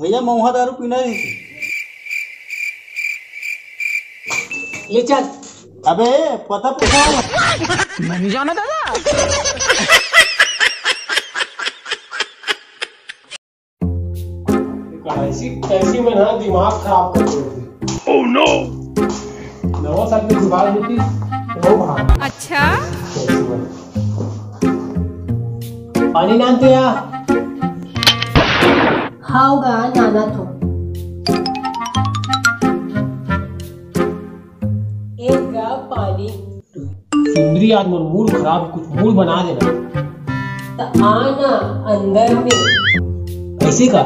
भैया महुआ दारू पीना ही थी। ले चल। अबे पता पूछा नहीं जाना दादा। कैसी बना दिमाग खराब कर देती। Oh no. नवा साल में जुगाड़ होती वो भाग। अच्छा। पानी नानते या हाउगा नाना तो एक पानी सुंदरी आज मन मूड खराब, कुछ मूड बना देना। तो आना अंदर में ऐसे का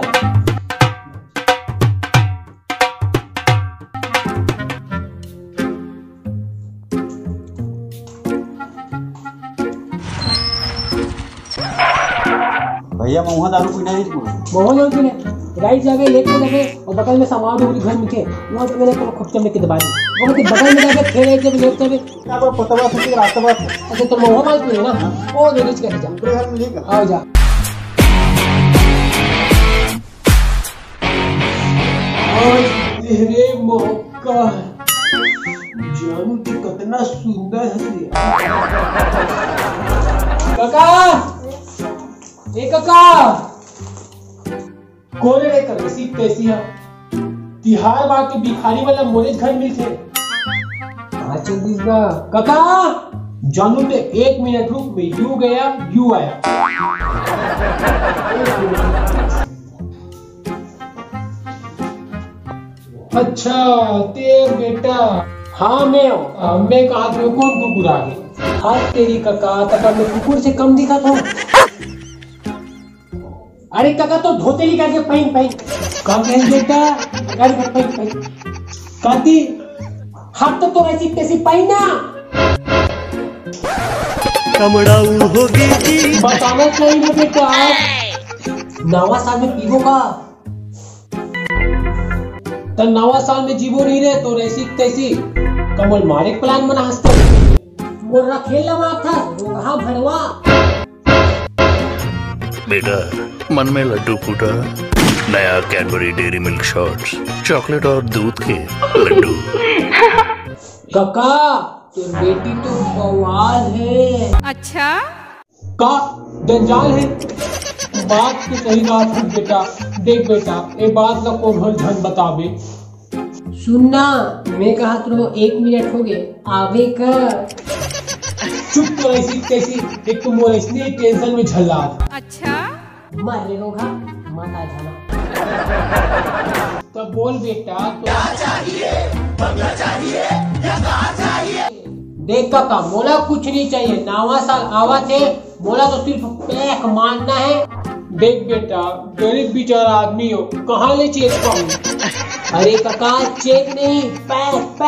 भैया महुआ दारू पीना ही थी। मोहन और तूने राइट जाके लेफ्ट में जाके और बगल में सामान डूबी घर में थे वहाँ से मैंने खुद चमने की दबाई वो के बगल में जाके फिर एक जब लेफ्ट में क्या बात पता बात है रास्ता बात है। अच्छा तो मोहन माल पीए ना वो लेडीज कर जा पूरे घर मिलेगा। आओ जा। आज तेरे मौका जानू की कितना सुंदर है। काका ए काका कोने रे कर सी कैसी है तिहार बाग के भिखारी वाला मोरेज घर मिल थे कहाँ चल दिस बा काका जानू ते 1 मिनट रुक में यू गया यू आया। अच्छा तेरे बेटा हाँ मैं कहा था कौन कुकुर आ गए। हाँ तेरी काका काका में कुकुर से कम दिखा था। अरे काका तो धोतेली करके पहन कम पहन बेटा करके पहन काती हाथ तो ऐसी कैसी पहना कमड़ाऊ होगी जी। बताना चाहिए बेटा नवा साल में पीवो का तो नवा साल में जीवो नहीं रहे तो ऐसी तैसी कमल मारे प्लान बना हंसते मोरा खेल लगा था रोहा भरवा। बेटा मन में लड्डू फूटा नया Cadbury dairy milk shots chocolate और दूध के लड्डू। काका तो बेटी तो बवाल है। अच्छा का जंजाल है बात तो सही बात है बेटा। देख बेटा ये बात ना कौन हर झन बताबे सुनना मैं कहा तो 1 मिनट हो गए आवे कर। चुप तो ऐसी कैसी एक तो मोर इसलिए टेंशन में झल्ला। अच्छा मारे रोगा माता जाना। तो बोल बेटा तो क्या चाहिए बंगला चाहिए या कार चाहिए। देख काका मोला कुछ नहीं चाहिए नवा साल आवा थे मोला तो सिर्फ पैक मानना है। देख बेटा गरीब बेचारा आदमी हो कहाँ ले चेक पाऊं। अरे काका चेक नहीं पैक।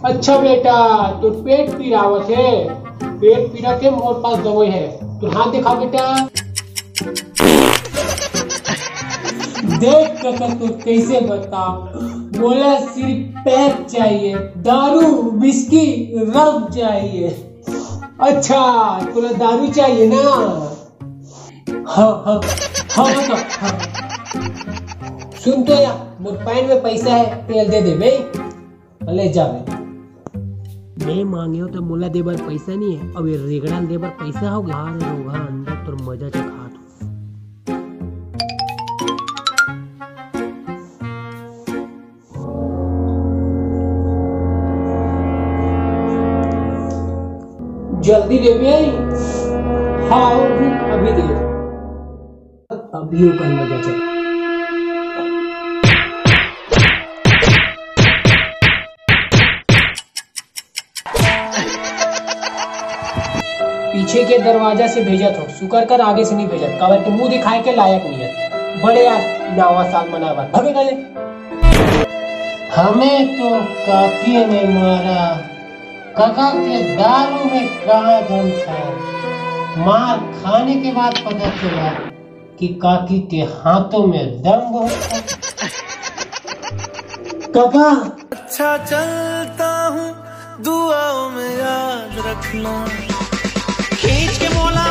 अच्छा बेटा तो पेट पीरावत है पेट पीरा के मोर पास दवाई है तो हाथ दिखा बेटा। देख काका तो कैसे बता बोला सिर्फ पैक चाहिए दारू विस्की रम चाहिए। अच्छा तुला दारू चाहिए ना। हाँ सुन तो या मोर पैन में पैसा है तेल दे दे भाई ले जा भाई। मैं मांगे हो तो मोला देबर पैसा नहीं है अब ये रेगड़ा देबर पैसा हो गया रोगा अंदर तो मजा चखा दो। जल्दी दे भाई। हाँ अभी दे अभी कर मजा चल। पीछे के दरवाजा से भेजा था शुक्र कर आगे से नहीं भेजा काबर के मुंह दिखाए के लायक नहीं है। बड़े यार नवा साल मनावा भगे गले। हमें तो काकी ने मारा काका के दारू में कहाँ दम था। मार खाने के बाद पता चला कि काकी के हाथों में दम बहुत था। काका अच्छा चलता हूँ दुआओं में याद रखना खींच के मोला